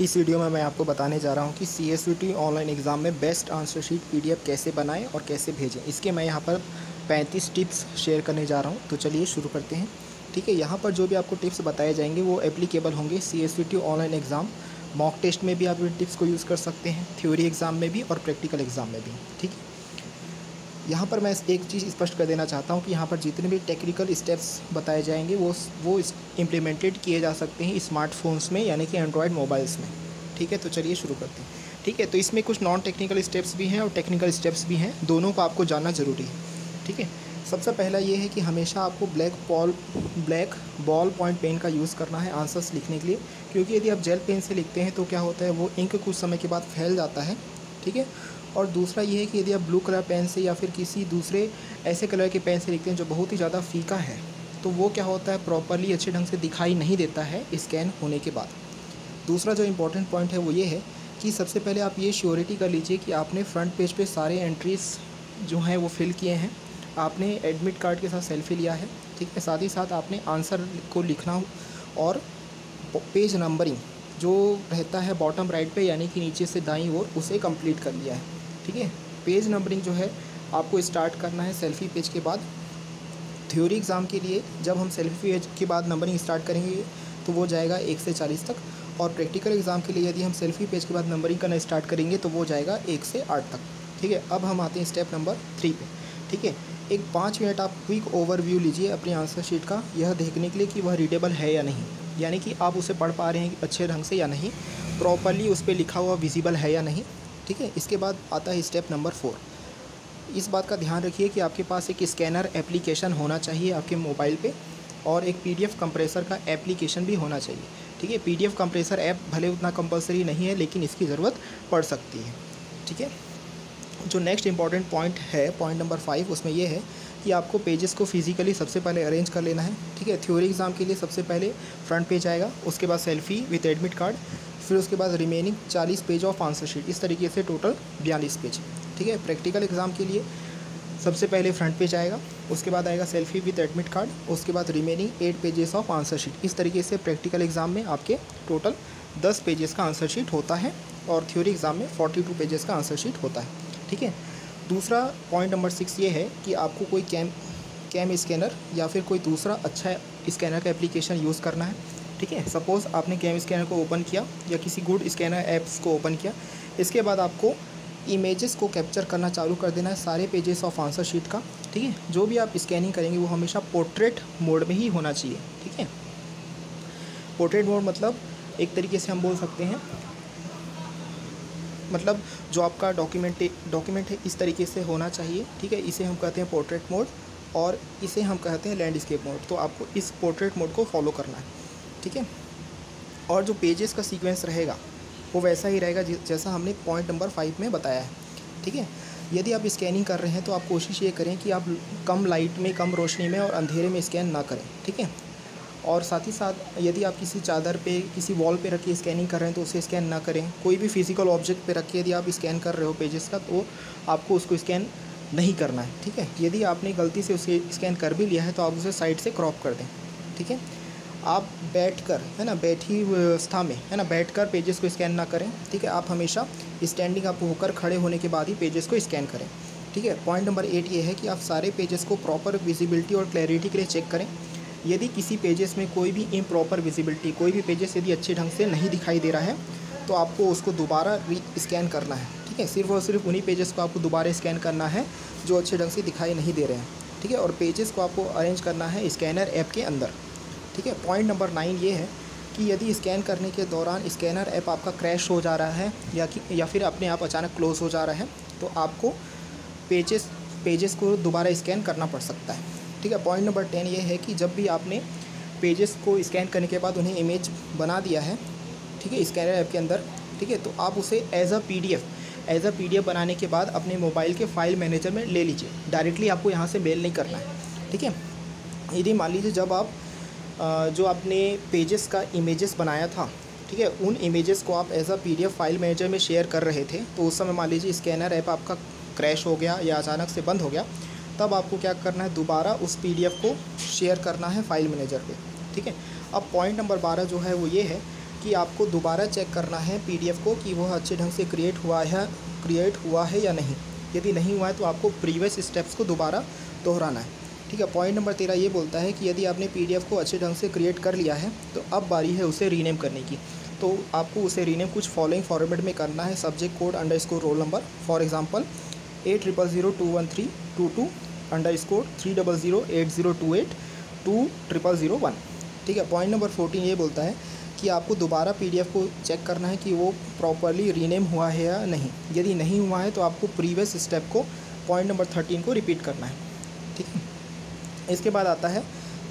इस वीडियो में मैं आपको बताने जा रहा हूं कि CSVT ऑनलाइन एग्ज़ाम में बेस्ट आंसर शीट PDF कैसे बनाएं और कैसे भेजें। इसके मैं यहां पर 35 टिप्स शेयर करने जा रहा हूं। तो चलिए शुरू करते हैं। ठीक है, यहां पर जो भी आपको टिप्स बताए जाएंगे वो एप्लीकेबल होंगे CSVT online exam. Mock test में भी आप इन टिप्स को यूज़ कर सकते हैं, थ्योरी एग्ज़ाम में भी और प्रैक्टिकल एग्ज़ाम में भी। ठीक है, यहाँ पर मैं एक चीज़ स्पष्ट कर देना चाहता हूँ कि यहाँ पर जितने भी टेक्निकल स्टेप्स बताए जाएंगे वो इम्प्लीमेंटेड किए जा सकते हैं स्मार्टफोन्स में, यानी कि एंड्रॉयड मोबाइल्स में। ठीक है, तो चलिए शुरू करते हैं। ठीक है, तो इसमें कुछ नॉन टेक्निकल स्टेप्स भी हैं और टेक्निकल स्टेप्स भी हैं, दोनों को आपको जानना ज़रूरी है। ठीक है, सबसे पहला ये है कि हमेशा आपको ब्लैक बॉल पॉइंट पेन का यूज़ करना है आंसर्स लिखने के लिए, क्योंकि यदि आप जेल पेन से लिखते हैं तो क्या होता है, वो इंक कुछ समय के बाद फैल जाता है। ठीक है, और दूसरा ये है कि यदि आप ब्लू कलर पेन से या फिर किसी दूसरे ऐसे कलर के पेन से लिखते हैं जो बहुत ही ज़्यादा फीका है, तो वो क्या होता है, प्रॉपरली अच्छे ढंग से दिखाई नहीं देता है स्कैन होने के बाद। दूसरा जो इम्पोर्टेंट पॉइंट है वो ये है कि सबसे पहले आप ये श्योरिटी कर लीजिए कि आपने फ्रंट पेज पे सारे एंट्रीज जो हैं वो फिल किए हैं, आपने एडमिट कार्ड के साथ सेल्फी लिया है। ठीक है, साथ ही साथ आपने आंसर को लिखना और पेज नंबरिंग जो रहता है बॉटम राइट पे, यानी कि नीचे से दाईं ओर, उसे कंप्लीट कर लिया है। ठीक है, पेज नंबरिंग जो है आपको स्टार्ट करना है सेल्फी पेज के बाद। थ्योरी एग्ज़ाम के लिए जब हम सेल्फी पेज के बाद नंबरिंग स्टार्ट करेंगे तो वो जाएगा 1 से 40 तक, और प्रैक्टिकल एग्ज़ाम के लिए यदि हम सेल्फी पेज के बाद नंबरिंग करना स्टार्ट करेंगे तो वो जाएगा 1 से 8 तक। ठीक है, अब हम आते हैं स्टेप नंबर 3 पे। ठीक है, एक 5 मिनट आप क्विक ओवरव्यू लीजिए अपनी आंसर शीट का, यह देखने के लिए कि वह रीडेबल है या नहीं, यानी कि आप उसे पढ़ पा रहे हैं अच्छे ढंग से या नहीं, प्रॉपरली उस पर लिखा हुआ विजिबल है या नहीं। ठीक है, इसके बाद आता है स्टेप नंबर 4। इस बात का ध्यान रखिए कि आपके पास एक स्कैनर एप्लीकेशन होना चाहिए आपके मोबाइल पे, और एक PDF कंप्रेसर का एप्लीकेशन भी होना चाहिए। ठीक है, PDF कंप्रेसर ऐप भले उतना कंपलसरी नहीं है, लेकिन इसकी ज़रूरत पड़ सकती है। ठीक है, जो नेक्स्ट इंपॉर्टेंट पॉइंट है, पॉइंट नंबर 5, उसमें यह है कि आपको पेजेस को फिजिकली सबसे पहले अरेंज कर लेना है। ठीक है, थ्योरी एग्ज़ाम के लिए सबसे पहले फ्रंट पेज आएगा, उसके बाद सेल्फी विथ एडमिट कार्ड, फिर उसके बाद remaining 40 page of answer sheet, इस तरीके से टोटल 42 पेज। ठीक है, प्रैक्टिकल एग्ज़ाम के लिए सबसे पहले फ्रंट पेज आएगा, उसके बाद आएगा सेल्फी विथ एडमिट कार्ड, उसके बाद remaining 8 pages of answer sheet. इस तरीके से प्रैक्टिकल एग्ज़ाम में आपके टोटल 10 पेजेस का आंसर शीट होता है, और थ्योरी एग्ज़ाम में 42 पेजेस का आंसर शीट होता है। ठीक है, दूसरा पॉइंट नंबर 6 ये है कि आपको कोई कैम स्कैनर या फिर कोई दूसरा अच्छा स्कैनर का एप्लीकेशन यूज़ करना है। ठीक है, सपोज़ आपने कैम स्कैनर को ओपन किया या किसी गुड स्कैनर ऐप्स को ओपन किया, इसके बाद आपको इमेजेस को कैप्चर करना चालू कर देना है सारे पेजेस ऑफ आंसर शीट का। ठीक है, जो भी आप स्कैनिंग करेंगे वो हमेशा पोर्ट्रेट मोड में ही होना चाहिए। ठीक है, पोर्ट्रेट मोड मतलब एक तरीके से हम बोल सकते हैं, मतलब जो आपका डॉक्यूमेंट है इस तरीके से होना चाहिए। ठीक है, इसे हम कहते हैं पोर्ट्रेट मोड, और इसे हम कहते हैं लैंडस्केप मोड। तो आपको इस पोर्ट्रेट मोड को फॉलो करना है। ठीक है, और जो पेजेस का सीक्वेंस रहेगा वो वैसा ही रहेगा जैसा हमने पॉइंट नंबर 5 में बताया है। ठीक है, यदि आप स्कैनिंग कर रहे हैं तो आप कोशिश ये करें कि आप कम लाइट में, कम रोशनी में और अंधेरे में स्कैन ना करें। ठीक है, और साथ ही साथ यदि आप किसी चादर पे, किसी वॉल पे रख के स्कैनिंग कर रहे हैं तो उसे स्कैन ना करें। कोई भी फिजिकल ऑब्जेक्ट पे रख के यदि आप स्कैन कर रहे हो पेजेस का, तो आपको उसको स्कैन नहीं करना है। ठीक है, यदि आपने गलती से उसे स्कैन कर भी लिया है तो आप उसे साइड से क्रॉप कर दें। ठीक है, आप बैठकर, है ना, बैठी अवस्था में, है ना, बैठकर पेजेस को स्कैन ना करें। ठीक है, आप हमेशा स्टैंडिंग अप होकर खड़े होने के बाद ही पेजेस को स्कैन करें। ठीक है, पॉइंट नंबर 8 ये है कि आप सारे पेजेस को प्रॉपर विजिबिलिटी और क्लैरिटी के लिए चेक करें। यदि किसी पेजेस में कोई भी इम्प्रॉपर विजिबिलिटी, कोई भी पेजेस यदि अच्छे ढंग से नहीं दिखाई दे रहा है तो आपको उसको दोबारा स्कैन करना है। ठीक है, सिर्फ और सिर्फ उन्हीं पेजेस को आपको दोबारा स्कैन करना है जो अच्छे ढंग से दिखाई नहीं दे रहे हैं। ठीक है, और पेजेस को आपको अरेंज करना है स्कैनर ऐप के अंदर। ठीक है, पॉइंट नंबर 9 ये है कि यदि स्कैन करने के दौरान स्कैनर ऐप आपका क्रैश हो जा रहा है या फिर अपने आप अचानक क्लोज हो जा रहा है, तो आपको पेजेस को दोबारा स्कैन करना पड़ सकता है। ठीक है, पॉइंट नंबर 10 ये है कि जब भी आपने पेजेस को स्कैन करने के बाद उन्हें इमेज बना दिया है, ठीक है, स्कैनर ऐप के अंदर, ठीक है, तो आप उसे एज अ PDF बनाने के बाद अपने मोबाइल के फाइल मैनेजर में ले लीजिए। डायरेक्टली आपको यहाँ से मेल नहीं करना है। ठीक है, यदि मान लीजिए जब आप जो आपने पेजेस का इमेजेस बनाया था, ठीक है, उन इमेजेस को आप as a PDF file manager में शेयर कर रहे थे, तो उस समय मान लीजिए स्कैनर ऐप आपका क्रैश हो गया या अचानक से बंद हो गया, तब आपको क्या करना है, दोबारा उस PDF को शेयर करना है फाइल मैनेजर पे। ठीक है, अब पॉइंट नंबर 12 जो है वो ये है कि आपको दोबारा चेक करना है पीडीएफ को कि वह अच्छे ढंग से क्रिएट हुआ है या नहीं। यदि नहीं हुआ है तो आपको प्रीवियस स्टेप्स को दोबारा दोहराना है। ठीक है, पॉइंट नंबर 13 ये बोलता है कि यदि आपने पीडीएफ को अच्छे ढंग से क्रिएट कर लिया है तो अब बारी है उसे रीनेम करने की। तो आपको उसे रीनेम कुछ फॉलोइंग फॉर्मेट में करना है, subject code underscore roll number, for example 80021322_3008028220001। ठीक है, पॉइंट नंबर 14 ये बोलता है कि आपको दोबारा पीडीएफ को चेक करना है कि वो प्रॉपरली रीनेम हुआ है या नहीं। यदि नहीं हुआ है तो आपको प्रीवियस स्टेप को पॉइंट नंबर 13 को रिपीट करना है। ठीक है, इसके बाद आता है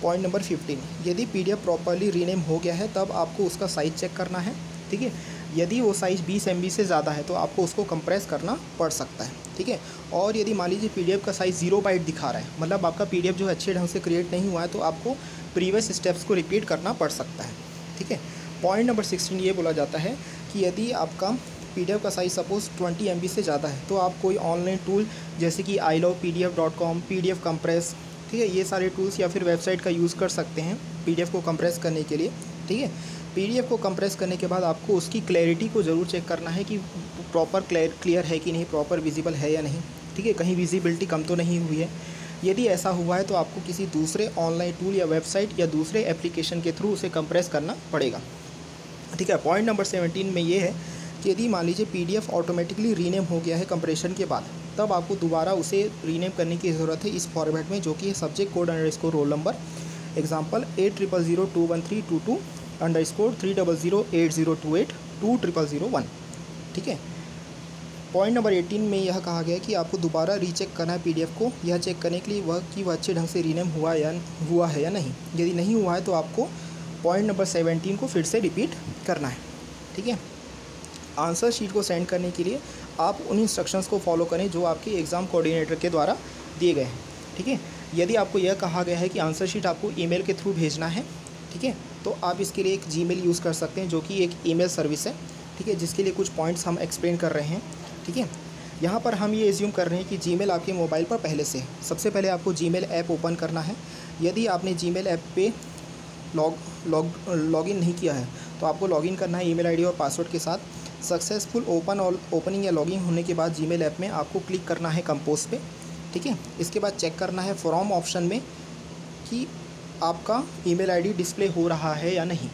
पॉइंट नंबर 15। यदि पीडीएफ प्रॉपरली रीनेम हो गया है तब आपको उसका साइज़ चेक करना है। ठीक है, यदि वो साइज़ 20 MB से ज़्यादा है तो आपको उसको कंप्रेस करना पड़ सकता है। ठीक है, और यदि मान लीजिए पीडीएफ का साइज़ 0 बाइट दिखा रहा है, मतलब आपका पीडीएफ जो है अच्छे ढंग से क्रिएट नहीं हुआ है, तो आपको प्रीवियस स्टेप्स को रिपीट करना पड़ सकता है। ठीक है, पॉइंट नंबर 16 ये बोला जाता है कि यदि आपका पीडीएफ का साइज़ सपोज़ 20 MB से ज़्यादा है तो आप कोई ऑनलाइन टूल जैसे कि ilovepdf.com, पीडीएफ कंप्रेस, ठीक है, ये सारे टूल्स या फिर वेबसाइट का यूज़ कर सकते हैं पीडीएफ को कंप्रेस करने के लिए। ठीक है, पीडीएफ को कंप्रेस करने के बाद आपको उसकी क्लैरिटी को ज़रूर चेक करना है कि प्रॉपर क्लियर है कि नहीं, प्रॉपर विजिबल है या नहीं। ठीक है, कहीं विजिबिलिटी कम तो नहीं हुई है। यदि ऐसा हुआ है तो आपको किसी दूसरे ऑनलाइन टूल या वेबसाइट या दूसरे एप्लीकेशन के थ्रू उसे कंप्रेस करना पड़ेगा। ठीक है, पॉइंट नंबर 17 में ये है कि यदि मान लीजिए पीडीएफ ऑटोमेटिकली रीनेम हो गया है कंप्रेशन के बाद, तब आपको दोबारा उसे रीनेम करने की ज़रूरत है इस फॉर्मेट में, जो कि है subject code underscore roll number, example 80021322_3008028220001। ठीक है, पॉइंट नंबर 18 में यह कहा गया है कि आपको दोबारा रीचेक करना है पीडीएफ को, यह चेक करने के लिए वह अच्छे ढंग से रीनेम हुआ है या नहीं। यदि नहीं हुआ है तो आपको पॉइंट नंबर 17 को फिर से रिपीट करना है। ठीक है, आंसर शीट को सेंड करने के लिए आप उन इंस्ट्रक्शंस को फॉलो करें जो आपके एग्ज़ाम कोऑर्डिनेटर के द्वारा दिए गए हैं। ठीक है, यदि आपको यह कहा गया है कि आंसर शीट आपको ईमेल के थ्रू भेजना है, ठीक है, तो आप इसके लिए एक जीमेल यूज़ कर सकते हैं जो कि एक ईमेल सर्विस है। ठीक है, जिसके लिए कुछ पॉइंट्स हम एक्सप्लेन कर रहे हैं। ठीक है, यहाँ पर हम ये एज्यूम कर रहे हैं कि जीमेल आपके मोबाइल पर पहले से है। सबसे पहले आपको जीमेल ऐप ओपन करना है। यदि आपने जीमेल ऐप पे लॉगिन नहीं किया है तो आपको लॉगिन करना है ईमेल आईडी और पासवर्ड के साथ। सक्सेसफुल ओपनिंग या लॉगिन होने के बाद जीमेल ऐप में आपको क्लिक करना है कंपोज पे। ठीक है, इसके बाद चेक करना है फ्रॉम ऑप्शन में कि आपका ईमेल आईडी डिस्प्ले हो रहा है या नहीं।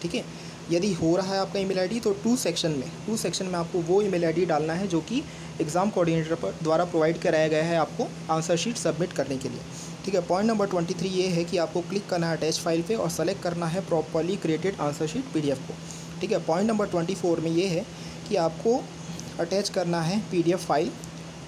ठीक है, यदि हो रहा है आपका ईमेल आईडी तो टू सेक्शन में आपको वो ईमेल आईडी डालना है जो कि एग्ज़ाम कोऑर्डिनेटर पर द्वारा प्रोवाइड कराया गया है आपको आंसर शीट सबमिट करने के लिए। ठीक है, पॉइंट नंबर 23 ये है कि आपको क्लिक करना है अटैच फाइल पे और सेलेक्ट करना है properly created answer sheet PDF को। ठीक है, पॉइंट नंबर 24 में ये है कि आपको अटैच करना है पीडीएफ फाइल।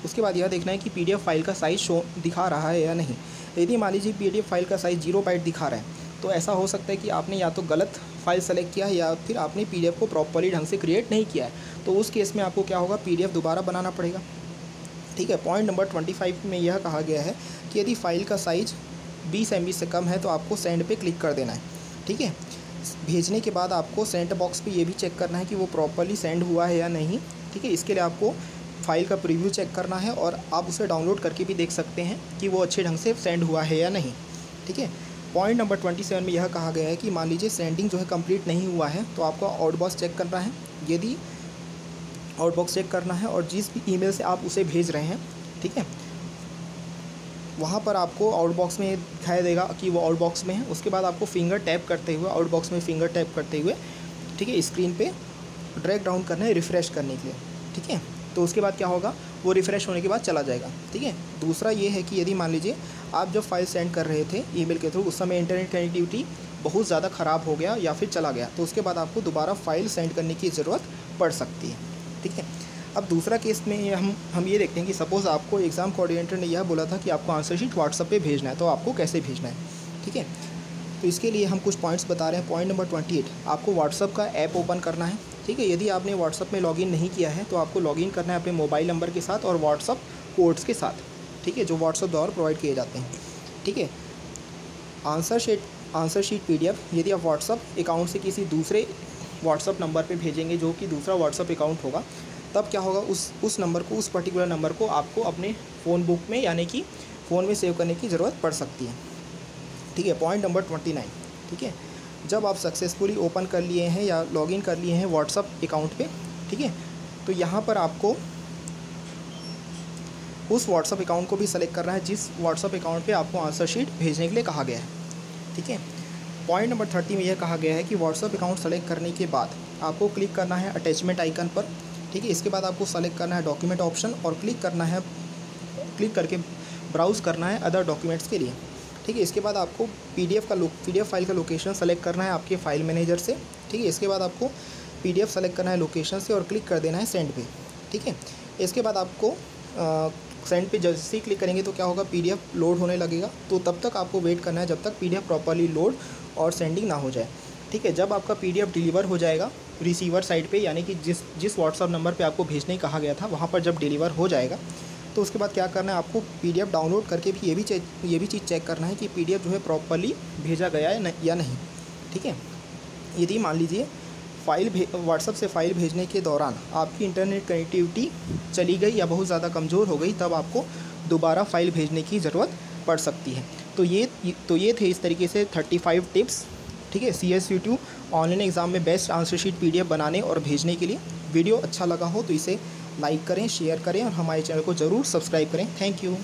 उसके बाद यह देखना है कि पीडीएफ फाइल का साइज़ दिखा रहा है या नहीं। यदि मान लीजिए पीडीएफ फाइल का साइज़ 0 बाइट दिखा रहा है तो ऐसा हो सकता है कि आपने या तो गलत फाइल सेलेक्ट किया है या फिर आपने पीडीएफ को प्रॉपर्ली ढंग से क्रिएट नहीं किया है। तो उस केस में आपको क्या होगा, पीडीएफ दोबारा बनाना पड़ेगा। ठीक है, पॉइंट नंबर 25 में यह कहा गया है कि यदि फाइल का साइज़ 20 MB से कम है तो आपको सेंड पे क्लिक कर देना है। ठीक है, भेजने के बाद आपको सेंड बॉक्स पे ये भी चेक करना है कि वो प्रॉपर्ली सेंड हुआ है या नहीं। ठीक है, इसके लिए आपको फ़ाइल का प्रीव्यू चेक करना है और आप उसे डाउनलोड करके भी देख सकते हैं कि वो अच्छे ढंग से सेंड हुआ है या नहीं। ठीक है, पॉइंट नंबर 27 में यह कहा गया है कि मान लीजिए सेंडिंग जो है कंप्लीट नहीं हुआ है तो आपको आउटबॉक्स चेक करना है। यदि आउटबॉक्स चेक करना है और जिस भी ईमेल से आप उसे भेज रहे हैं, ठीक है, वहाँ पर आपको आउटबॉक्स में दिखाई देगा कि वो आउटबॉक्स में है। उसके बाद आपको फिंगर टैप करते हुए आउटबॉक्स में फिंगर टैप करते हुए, ठीक है, स्क्रीन पे ड्रैग डाउन करना है रिफ़्रेश करने के लिए। ठीक है, तो उसके बाद क्या होगा, वो रिफ़्रेश होने के बाद चला जाएगा। ठीक है, दूसरा ये है कि यदि मान लीजिए आप जब फाइल सेंड कर रहे थे ईमेल के थ्रू उस समय इंटरनेट कनेक्टिविटी बहुत ज़्यादा ख़राब हो गया या फिर चला गया तो उसके बाद आपको दोबारा फाइल सेंड करने की ज़रूरत पड़ सकती है। ठीक है, अब दूसरा केस में हम ये देखते हैं कि सपोज़ आपको एग्ज़ाम कोऑर्डिनेटर ने यह बोला था कि आपको आंसर शीट व्हाट्सएप पे भेजना है, तो आपको कैसे भेजना है। ठीक है, तो इसके लिए हम कुछ पॉइंट्स बता रहे हैं। पॉइंट नंबर 28, आपको व्हाट्सएप का ऐप ओपन करना है। ठीक है, यदि आपने व्हाट्सएप में लॉगिन नहीं किया है तो आपको लॉगिन करना है अपने मोबाइल नंबर के साथ और व्हाट्सएप कोड्स के साथ, ठीक है, जो व्हाट्सएप द्वारा प्रोवाइड किए जाते हैं। ठीक है, आंसर शीट पीडीएफ यदि आप व्हाट्सएप अकाउंट से किसी दूसरे व्हाट्सएप नंबर पे भेजेंगे जो कि दूसरा व्हाट्सएप अकाउंट होगा, तब क्या होगा, उस नंबर को, उस पर्टिकुलर नंबर को आपको अपने फ़ोन बुक में यानी कि फ़ोन में सेव करने की ज़रूरत पड़ सकती है। ठीक है, पॉइंट नंबर 29, ठीक है, जब आप सक्सेसफुली ओपन कर लिए हैं या लॉगिन कर लिए हैं व्हाट्सअप अकाउंट पे, ठीक है, तो यहाँ पर आपको उस व्हाट्सअप अकाउंट को भी सेलेक्ट करना है जिस व्हाट्सअप अकाउंट पे आपको आंसर शीट भेजने के लिए कहा गया है, ठीक है। पॉइंट नंबर 30 में यह कहा गया है कि व्हाट्सअप अकाउंट सेलेक्ट करने के बाद आपको क्लिक करना है अटैचमेंट आइकन पर, ठीक है। इसके बाद आपको सेलेक्ट करना है डॉक्यूमेंट ऑप्शन और क्लिक करके ब्राउज़ करना है अदर डॉक्यूमेंट्स के लिए, ठीक है। इसके बाद आपको PDF फाइल का लोकेशन सेलेक्ट करना है आपके फाइल मैनेजर से, ठीक है। इसके बाद आपको PDF सेलेक्ट करना है लोकेशन से और क्लिक कर देना है सेंड पे, ठीक है। इसके बाद आपको सेंड पे जैसे ही क्लिक करेंगे तो क्या होगा, PDF लोड होने लगेगा। तो तब तक आपको वेट करना है जब तक PDF प्रॉपर्ली लोड और सेंडिंग ना हो जाए, ठीक है। जब आपका PDF डिलीवर हो जाएगा रिसीवर साइड पे, यानी कि जिस व्हाट्सअप नंबर पे आपको भेजने कहा गया था वहाँ पर जब डिलीवर हो जाएगा तो उसके बाद क्या करना है, आपको PDF डाउनलोड करके भी ये भी चीज़ चेक करना है कि PDF जो है प्रॉपर्ली भेजा गया है या नहीं, ठीक है। यदि मान लीजिए व्हाट्सअप से फ़ाइल भेजने के दौरान आपकी इंटरनेट कनेक्टिविटी चली गई या बहुत ज़्यादा कमज़ोर हो गई, तब आपको दोबारा फ़ाइल भेजने की ज़रूरत पड़ सकती है। तो ये थे इस तरीके से 35 टिप्स, ठीक है, CSUT ऑनलाइन एग्ज़ाम में बेस्ट आंसर शीट PDF बनाने और भेजने के लिए। वीडियो अच्छा लगा हो तो इसे लाइक करें, शेयर करें और हमारे चैनल को ज़रूर सब्सक्राइब करें। Thank you.